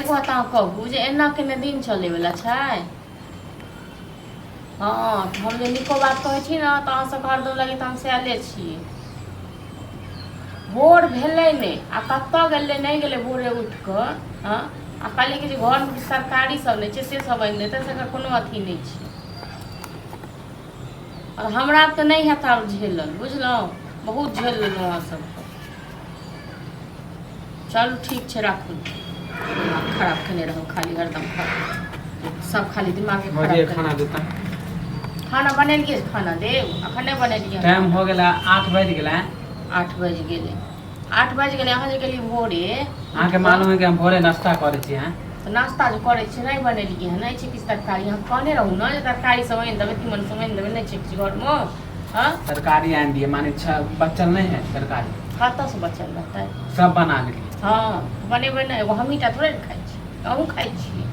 एक बात अहाँ कहू जे एना केने दिन चले वाला छै। हाँ हम जे निको बात कहै छी ना तऽ अहाँ सब हरदम लगे तऽ हम सैले छी। भोर भेलै ने आ कतऽ गेलै नहीं गेलै भोरे उठ कऽ हाँ आ कहलिए कि जे घर में सरकारी सब नहीं छै से सब आनि देतै से कोनो अथी नहीं छै। और हमरा तऽ नहीं हैत आब झेलल बुझलहुँ बहुत झेल लेलहुँ अहाँ सबके। चलू ठीक छै राखू दिमाग खराब केने रहू खाली हरदम सब खाली दिमाग खराब खाना देता खाना बनेलिए खाना देव अखन नहीं बनेलिए टाइम हो गेला 8 बज गेला 8 बज गेलै 8 बज गेलै अहाँ जे गेली भोरे अहाँ के मालूम है कि हम भोरे नाश्ता करे छी हैं तो नाश्ता जो करे छी नहीं बनेलिए है नहीं छै किछ तरकारी हम कहने रहू ना जे तरकारी सब आनि देबै तीमन सब आनि देबै नहीं छै किछ घर में। हां तरकारी आनि दिए माने बच्चल नहीं है तरकारी कतऽ से बचल रहतै सब बना देलिए। हाँ बनेबै नहीं एगो हमहीटा थोड़े न खाइ छी अहूँ खाइ छी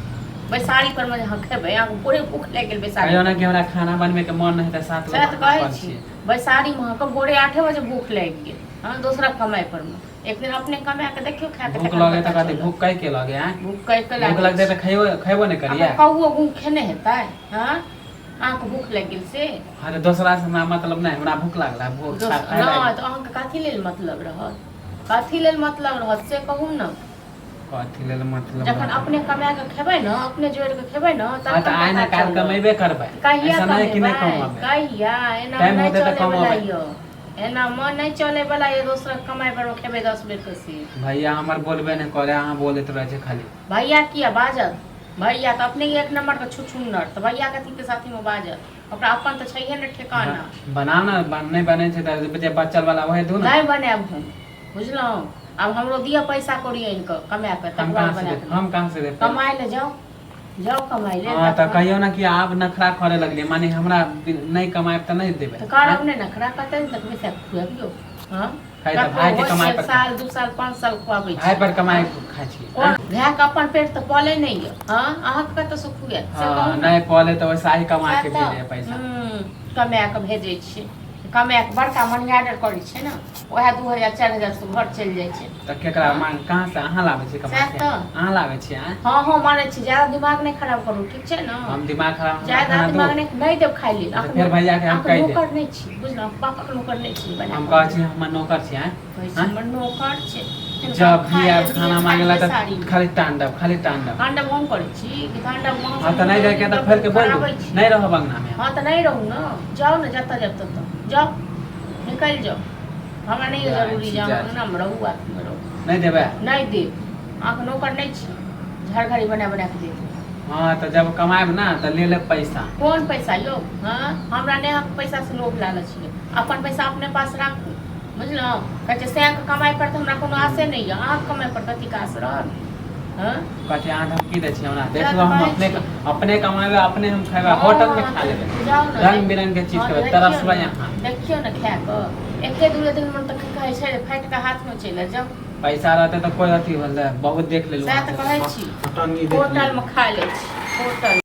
बैसारी पर में अहाँ खेबै अहाँ पूरे भूख लागि गेल बैसारी कहियो ना कि हमरा खाना बनबे के मन नहीं त 7 बजे तऽ कहै छी बैसारी में अहाँ के भोरे 8 बजे भूख लागि गेल। हाँ दूसरा कमाई पर में एक दिन अपने कमा के देखियो खा के भूख लगे त कहते भूख कई के लगे हैं भूख कई के भूख लगते त खइबो नहीं करिए कौओ गुम खेने हेतै। हां अहाँ के भूख लागि गेल से अरे दूसरा से हमरा मतलब नहीं हमरा भूख लागला भूख ना तो अहाँ के कथी लेल मतलब रहत कथी लेल मतलब रहत से कहू ना कथी लेल मतलब जखन अपने कमा के खेबै ना अपने जोड़ के खेबै ना त आइ ना काल कमेबे करबै कहिया नहीं कि नहीं कमाबे कहिया एना टाइम नहीं होते त चले वाला कमाबे यो एना मन नहीं चले वाला ये दूसरा कमाई पर में खेबै 10 बेर के से भैया हमर बोलबे नहीं करे अहाँ बोलत रहे छै खाली भैया किया बाजत भैया तो अपने एक नंबर का छुछुन्नर तो भैया कथी के साथी में बाजत ओकरा अपन तो छैहे न ठिकाना बना ना नहीं बने छै त बच्चल वाला वही दू ना नहीं बनाब हम बुझलहुँ अब हमरो दिया पैसा कौड़ी आनि कऽ कमा के हम कहां से दे कमाई ले जाओ कमाई ले हां त कहियो ना कि आप नखरा करे लगलिए माने हमरा नहीं कमाए त नहीं देबे त करब ने नखरा कते दिन तक पैसा खुआबियो। हां खाइ त भाई के कमाई पर साल 2 साल 5 साल खुआबै छी भाई पर कमाई खाइ छी भै के अपन पेट त पाले नहीं य। हां अहाँ के कत से खुए से कहू नहीं पाले त वैसा ही कमा के भेजे पैसा कमा के भेजे छी कमा के बड़का मनी ऑर्डर करै छै ना ओहे 2000 4000 से घर चल जाय छै त केकरा मांग कहां से अहाँ लाबै छी कमा के अहाँ लाबै छी हैं हां माने छी ज्यादा दिमाग नहीं खराब करू ठीक छै ना हम दिमाग खराब ज्यादा दिमाग नहीं देब खाइ लेल फिर भैया के हम कह दे नौकर नहीं छी बुझलौ पापा के नौकर नहीं छी हम कहै छी हम नौकर छी हैं हमर नौकर छै जब भी आप खाना मांगेला त खाली तांडव तांडव हम करै छी कि तांडव वहां हां त नहीं जाय के त फेर के बोल नहीं रहो बंगना में हां त नहीं रहू ना जाओ ना जता जब तक जाओ निकल जाओ हमरा नहीं जरूरी जाओ ना हम रहू बात में रहू नहीं देबे नहीं दे आंख नौकर नहीं छी झाड़ घड़ी बना के दे हां त जब कमाएब ना त ले ले पैसा कौन पैसा लो हां हमरा ने पैसा से लोभ लालच छै अपन पैसा अपने पास राखू बुझलौ कहे से कमाई पर त हमरा कोनो आसे नहीं है आंख कमाई पर कथी का आस रहत। हां कहते अहाँ धमकी दे छी हमरा देख लो हम अपने कमाएबे अपने हम खाएबे होटल में खा लेबे रंग बिरंग के चीज खेबे तरसबे यहां देखियो ना खा के एके दूसरे दिन मन तक कहे छै फाइट के हाथ में चले जाओ पैसा रहते तो कोई अथी होले बहुत देख लेलु से त कहै छी होटल में खा ले छी होटल